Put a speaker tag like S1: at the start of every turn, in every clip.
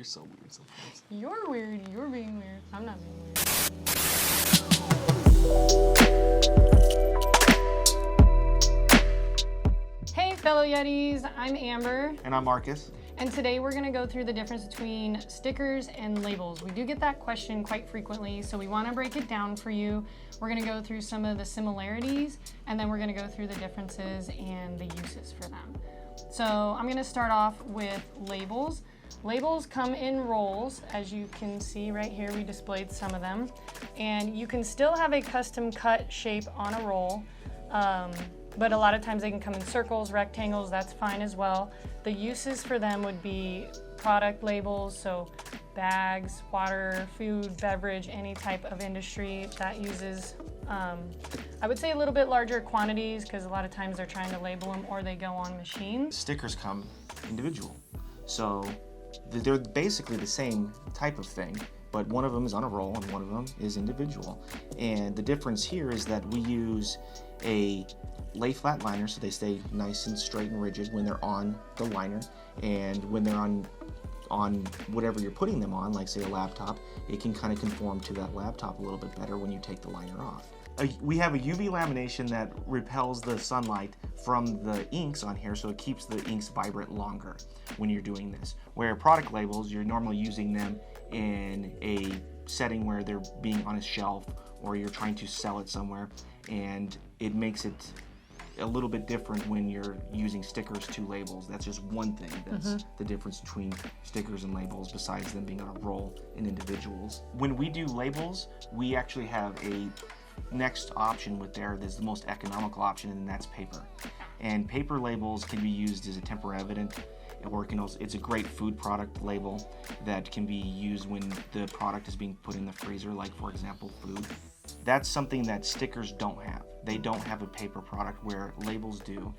S1: You're so weird sometimes.
S2: You're weird. You're being weird. I'm not being weird. Hey, fellow Yetis. I'm Amber.
S1: And I'm Marcus.
S2: And today we're going to go through the difference between stickers and labels. We do get that question quite frequently, so we want to break it down for you. We're going to go through some of the similarities, and then we're going to go through the differences and the uses for them. So I'm going to start off with labels. Labels come in rolls, as you can see right here. We displayed some of them. And you can still have a custom cut shape on a roll, but a lot of times they can come in circles, rectangles, that's fine as well. The uses for them would be product labels, so bags, water, food, beverage, any type of industry that uses, I would say a little bit larger quantities because a lot of times they're trying to label them or they go on machines.
S1: Stickers come individual. So they're basically the same type of thing, but one of them is on a roll and one of them is individual. And the difference here is that we use a lay flat liner so they stay nice and straight and rigid when they're on the liner, and when they're on whatever you're putting them on, like say a laptop, it can kind of conform to that laptop a little bit better when you take the liner off. We have a UV lamination that repels the sunlight from the inks on here, so it keeps the inks vibrant longer when you're doing this. Where product labels, you're normally using them in a setting where they're being on a shelf or you're trying to sell it somewhere, and it makes it a little bit different when you're using stickers to labels. That's just one thing that's the difference between stickers and labels, besides them being on a roll and individuals. When we do labels, we actually have a next option with there that's the most economical option, and that's paper. And paper labels can be used as a temporary evident, or it's a great food product label that can be used when the product is being put in the freezer, like for example food. That's something that stickers don't have. They don't have a paper product where labels do.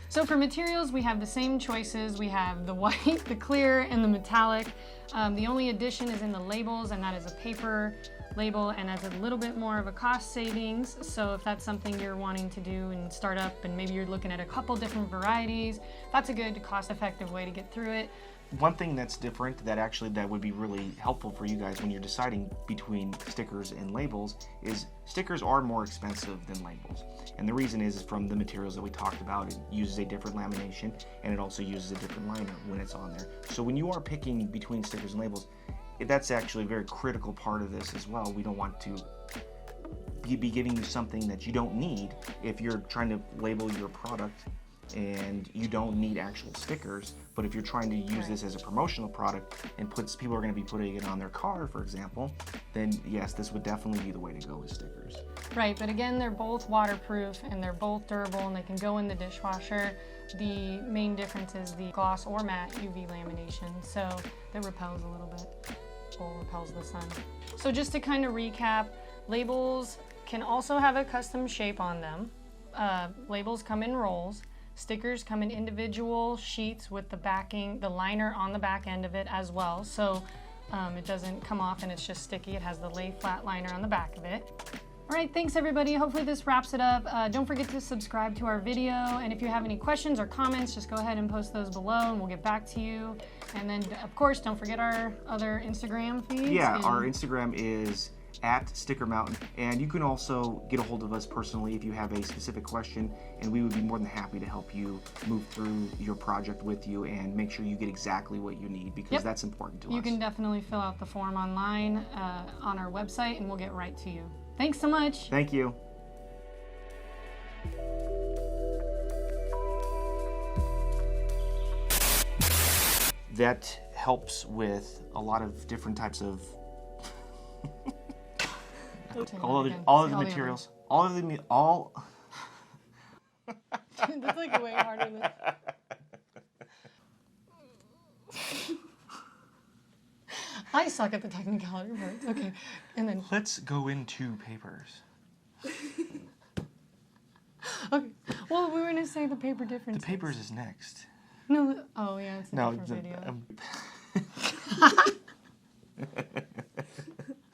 S2: So for materials, we have the same choices. We have the white, the clear, and the metallic. The only addition is in the labels, and that is a paper label, and that's a little bit more of a cost savings. So if that's something you're wanting to do and start up, and maybe you're looking at a couple different varieties, that's a good cost-effective way to get through it.
S1: One thing that's different that would be really helpful for you guys when you're deciding between stickers and labels is stickers are more expensive than labels. And the reason is from the materials that we talked about. It uses a different lamination, and it also uses a different liner when it's on there. So when you are picking between stickers and labels, that's actually a very critical part of this as well. We don't want to be giving you something that you don't need if you're trying to label your product and you don't need actual stickers. But if you're trying to use this as a promotional product and people are going to be putting it on their car, for example, then yes, this would definitely be the way to go with stickers.
S2: Right, but again, they're both waterproof and they're both durable and they can go in the dishwasher. The main difference is the gloss or matte UV lamination, so that repels a little bit, or repels the sun. So just to kind of recap, labels can also have a custom shape on them. Labels come in rolls. Stickers come in individual sheets with the backing, the liner on the back end of it as well. So it doesn't come off and it's just sticky. It has the lay flat liner on the back of it. All right, thanks everybody. Hopefully this wraps it up. Don't forget to subscribe to our video. And if you have any questions or comments, just go ahead and post those below and we'll get back to you. And then of course, don't forget our other Instagram feeds.
S1: Yeah, our Instagram is @StickerMountain, and you can also get a hold of us personally if you have a specific question, and we would be more than happy to help you move through your project with you and make sure you get exactly what you need, because that's important to us.
S2: You can definitely fill out the form online on our website and we'll get right to you. Thanks so much.
S1: Thank you. That helps with a lot of different types of all of the materials.
S2: That's like way harder than... I suck at the technicality parts. Okay, and then...
S1: Let's go into papers.
S2: Okay, well, we were going to say the paper differences.
S1: The papers is next.
S2: No, oh yeah, it's a different video.